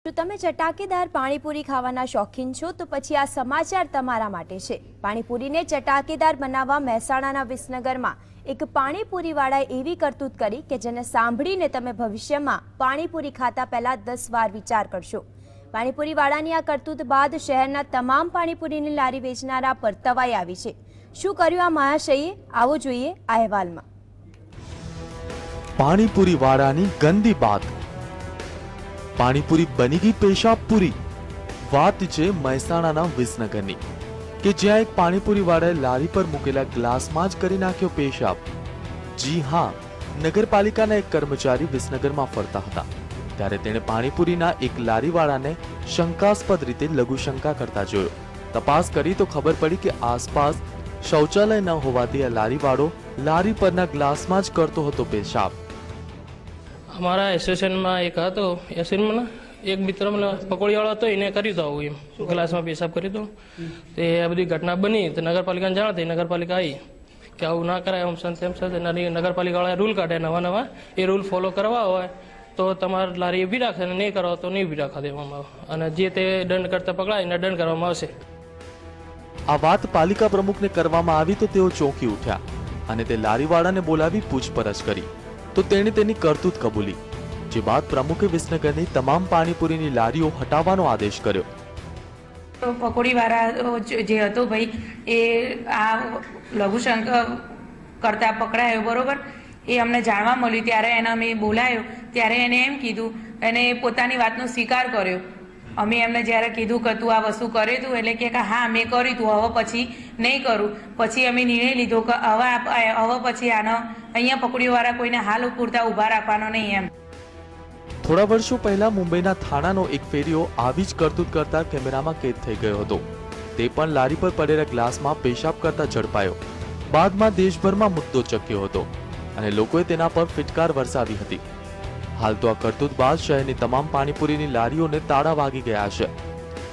જો તમે ચટાકેદાર પાણીપુરી ખાવાના શોખીન છો તો પછી આ સમાચાર તમારા માટે છે। પાણીપુરીને ચટાકેદાર બનાવવા મહેસાણાના વિસનગરમાં એક પાણીપુરીવાળાએ એવી કરતૂત કરી કે જેને સાંભળીને તમે ભવિષ્યમાં પાણીપુરી ખાતા પહેલા 10 વાર વિચાર કરશો। પાણીપુરીવાળાની આ કરતૂત બાદ શહેરના તમામ પાણીપુરીની લારી વેચનારા પર તવાઈ આવી છે। શું કર્યું આ મહાશયે, આવો જોઈએ આ અહેવાલમાં। પાણીપુરીવાળાની ગંદી બાત। પાણીપુરી બની ગઈ પેશાબ પૂરી। વાત છે મહેસાણાના વિસનગરની કે જ્યાં એક પાણીપુરીવાળાએ લારી પર મૂકેલા ગ્લાસમાં જ કરી નાખ્યો પેશાબ। જી હા, નગરપાલિકાના એક કર્મચારી વિસનગરમાં ફરતા હતા ત્યારે તેણે પાણીપુરીના એક લારીવાળાને શંકાસ્પદ રીતે લઘુશંકા કરતા જોયો। તપાસ કરી તો ખબર પડી કે આસપાસ શૌચાલય ન હોવાથી આ લારીવાળો લારી પરના ગ્લાસમાં જ કરતો હતો પેશાબ। हमारा एसोसिएशन में एक तो एसोसिएशन में एक मित्र मतलब पकौड़ी वाला तो इन्हें करी था एम क्लास में पेशाब करी तो आ बड़ी घटना बनी तो नगरपालिका ने जाण थी। नगरपालिका आई कि आવું ना कराय हम संत नगरपालिका वाला रूल काढे नवा नवा ए रूल फॉलो करवा होय तो तमार लारी भी राखे नहीं करो तो नहीं भी राखा देवामां अने जे ते दंड करता पकड़ाईने दंड करवामां आवशे। આ વાત પાલિકા પ્રમુખને કરવામાં આવી તો તેઓ ચોંકી ઉઠ્યા અને તે લારીવાળાને બોલાવી પૂછપરછ કરી તો તેણે તેની કરતૂત કબૂલી। જે બાદ પ્રમુખે વિસનગરની તમામ પાણીપુરીની લારીઓ હટાવવાનો આદેશ કર્યો। તો પકોડીવાળા જે હતો ભાઈ એ આ લઘુશંકા કરતા પકડાયો બરોબર। એ અમને જાણવા મળ્યું ત્યારે એને અમે બોલાયો ત્યારે એને એમ કીધું એને પોતાની વાતનો સ્વીકાર કર્યો। અમે એમને જ્યારે કીધું કે તું આ વસ્તુ કરે તું એટલે કે હા મેં કર્યું તું હવે પછી નહીં કરું। પછી અમે નિર્ણય લીધો કે હવે પછી આનો અહીંયા પકોડીવાળા કોઈને હાલ પૂરતા ઊભા રાખવાનો નહીં એમ। થોડા વર્ષો પહેલા મુંબઈના થાણાનો એક ફેરીઓ આવી જ કરતૂત કરતા કેમેરામાં કેદ થઈ ગયો હતો। તે પણ લારી પર પડેલા ગ્લાસમાં પેશાબ કરતા ઝડપાયો। બાદમાં દેશભરમાં મુદ્દો ચક્યો હતો અને લોકોએ તેના પર ફિટકાર વરસાવી હતી। હાલ તો આ કરતૂત બાદ શહેરની તમામ પાણીપુરીની લારીઓને તાળા વાગી ગયા છે।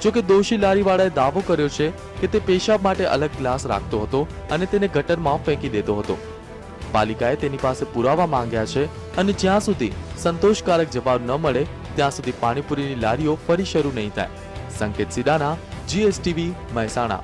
જો કે દોષી લારીવાળાએ દાવો કર્યો છે કે તે પેશાબ માટે અલગ ગ્લાસ રાખતો હતો અને તેને ગટરમાં ફેંકી દેતો હતો। પાલિકાએ તેની પાસે પુરાવા માંગ્યા છે અને જ્યાં સુધી સંતોષકારક જવાબ ન મળે ત્યાં સુધી પાણીપુરીની લારીઓ ફરી શરૂ નહીં થાય। સંકેત સિડાના, GSTV, મહેસાણા।